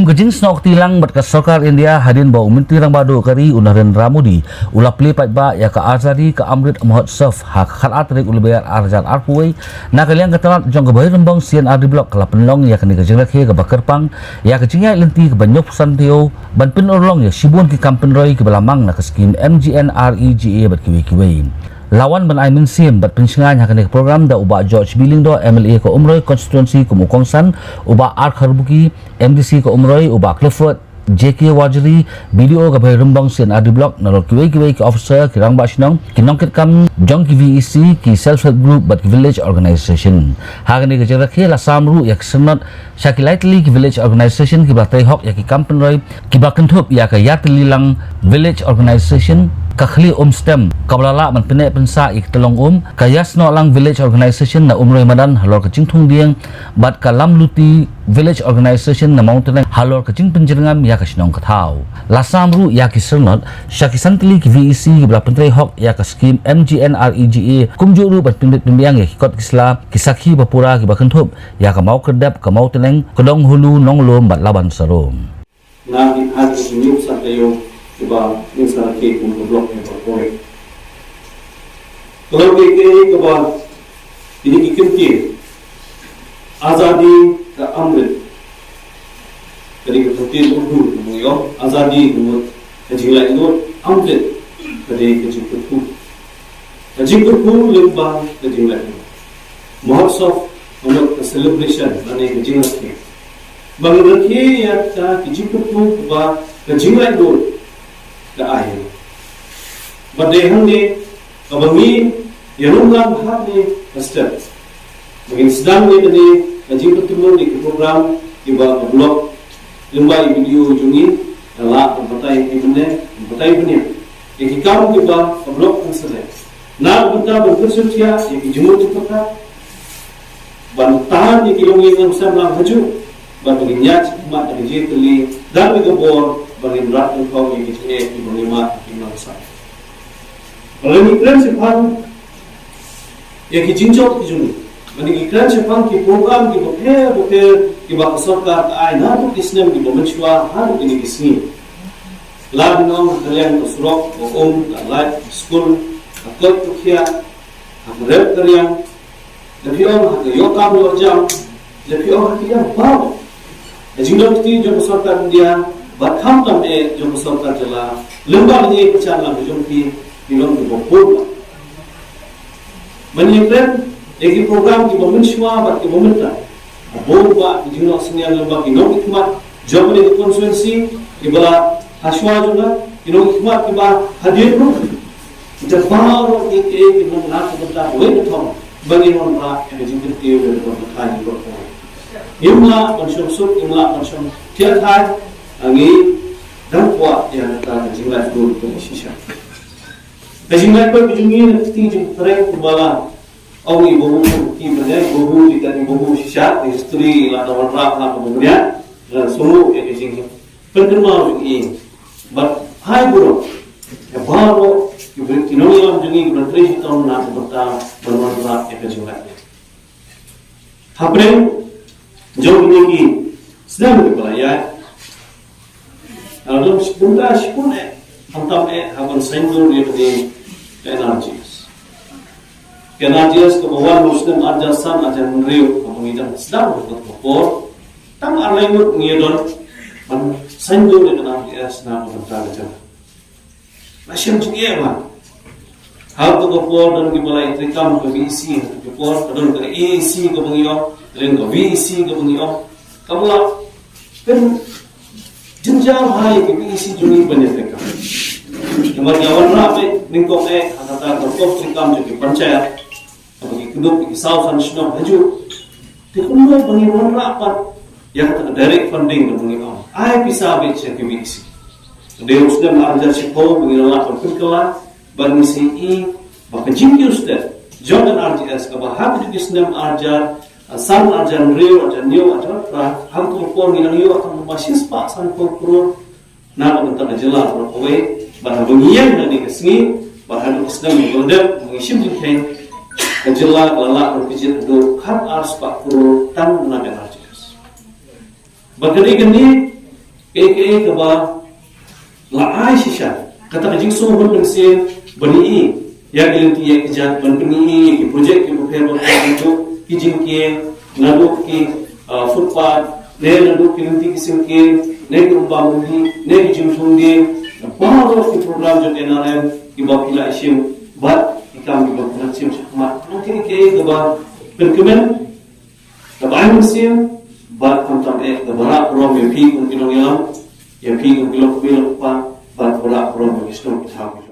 gejing snok tilang bat ka Sarkar India hadin bau Menteri Rang Badu kari Narendra Modi ulap lipat ba ya ka Azadi ka Amrit Mahotsav hak khalat rik ulbayar arjan arpuai na kaliang katalat jong kebai rembang sian ardi blok kala penlong ya kani gejing rakhe ka Bakerpang ya kecingnya lenti ke Banyok Santeo ban pen orlong ya sibun ki Kampen Roy ke Belamang na ke skim MGNREGA bat kiwi-kiwi lawan ban Aimin Sim bat pensingan hakane program da uba George Billing do MLA ko Umroy constituency ko Mukongsan uba Ark Harbuki MDC ko Umroy uba Clifford JK Wajri BDO ka bay rembang sian adi block na kiwi-kiwi ki officer ki Rang Basnong kinong kit kam jong ki VEC ki self help group bat ki village organization hakane ke jarakhe la samru yak senot shakilaitli ki village organization ki batai hok yak ki Kampen Roy ki bakentup ya ka yatlilang village organization kakhli stem kablala man pene pensa ik telong kayas no lang village organization na Umroy Madan halor kecing thung dieng bat kalam luti village organization na mountain halor kecing penjerengam ya kasinong kathau lasamru ya kisernot syakisantli ki VEC ki bla pentrei hok ya ka skim MGNREGA kumjuru bat pindit pimbiang ya kot kisla kisakhi bapura ki bakentup ya ka mau kedap ka mau teneng kedong hulu nonglom bat laban sarum na di hati senyum satayo coba misalnya ke blok yang berkorek. Kalau ke coba ini ikan ke Azadi ke Amrit. Jadi kemudian urdu kemudian Azadi kemudian kejilai itu Amrit dari kejilku. Kejilku lembah kejilai. Mahotsav untuk celebration dari kejilai. Bagi ya kejilku coba kejilai itu akhir. Badehan ni kabangi yanunglang bahag ni step. Bagin sedang ni tadi kajing pertemuan di program iba blog lembai video jungi ala batai ibne batai ibne. Yang kamu iba blog ansele. Na bunta berkesucia yang jumur cepata. Bantahan yang kilongi yang usah lang haju. Bagin nyat mak dari jitli dan gobor bagi berat engkau yang kecil di berlima di masa. Kalau iklan sepang, yang kijinjau kijuni. Bagi iklan sepang ki program ki boker ki bakasokar aina tu kisnem ki bomenchua har ini kisni. Lalu nong kalian kesurok light school akal tukia akrep kalian. Tapi orang hak yokam yojam, tapi orang hak yang bau. Jinjau tu jom besarkan dia. Batham tam जो सरकार चला लंबा ये प्रचार ला जो की बिलों को बोल मनी प्रेम एक प्रोग्राम की बमनशवा बात की बमनता बोल बा जिनो सनिया लंबा की नो इकमा जो बने कॉन्स्टिट्यूएंसी की बला हशवा जो ना इनो इकमा की बा हदियत नो जब बारो एक नो ना बता वे तो बनी होन बा जिंदगी के वे तो खाली को इमला पंचम सुख इमला पंचम क्या था Angi dan kuat yang kita jinglat dulu ke sisa. Jinglat pun berjumpa tinggi terang kembala. Awak ibu ki berdaya ibu di tadi ibu sisa istri lah dalam rap kemudian dan semua yang jinglat. Penterma ini, but hai bro, baru ibu tinoi jungi berterus tahun nak berta bermanfaat yang jinglat. Hapren jauh ini sedang berbayar. Dalam sebulan antam haban sendur di energies ke bawah Muslim ajasan ajan riu kemudian sedang berkor tang arlaimut ngidon man sendur di energies na berkata macam je mah hal tu kor dan di balai trikam ke VEC ke kor dan ke AAC ke bangio dan ke VEC ke bangio kamulah kan jenjang hai ke isi juni banyak mereka. Yang jawan rapi ningkong kata terkop trikam jadi percaya. Bagi kedua kisah nasional haju. Dikumpulan pengiruan rapat yang kata direct funding dan pengiruan. Ai bisa baca ke isi. Dia sudah mengajar sekolah pengiruan rapat perkelan bangsi i bahkan jingkir sudah. Jangan RGS kebahag di Islam ajar san ajan rio ajan nio ajan pra ham ko por ngilang yo akan masis pa san ko pro na ko ta jela pro kowe bah bengian na di kesni bah hadu Islam goda mengisim dikhen jela lala ko kijit do khat ars pa pro tan na ben arjas bagari gani ke ba laai shisha kata ka jingso hon pensin bani ya gelinti ya kejan ban peni ki project ki bukan ban itu ki jingke nadu ki footpath ne nadu ki gelinti ki simke ne ki umbangundi ne ki jingsungi bahwa ki program jo NRM ki bakila isim bat ikam ki bakila isim sama mungkin ke ba penkemen da bayan sim bat kontak da bara program pi kun kilong yang ya pi kun kilong pa bat bara program istom kita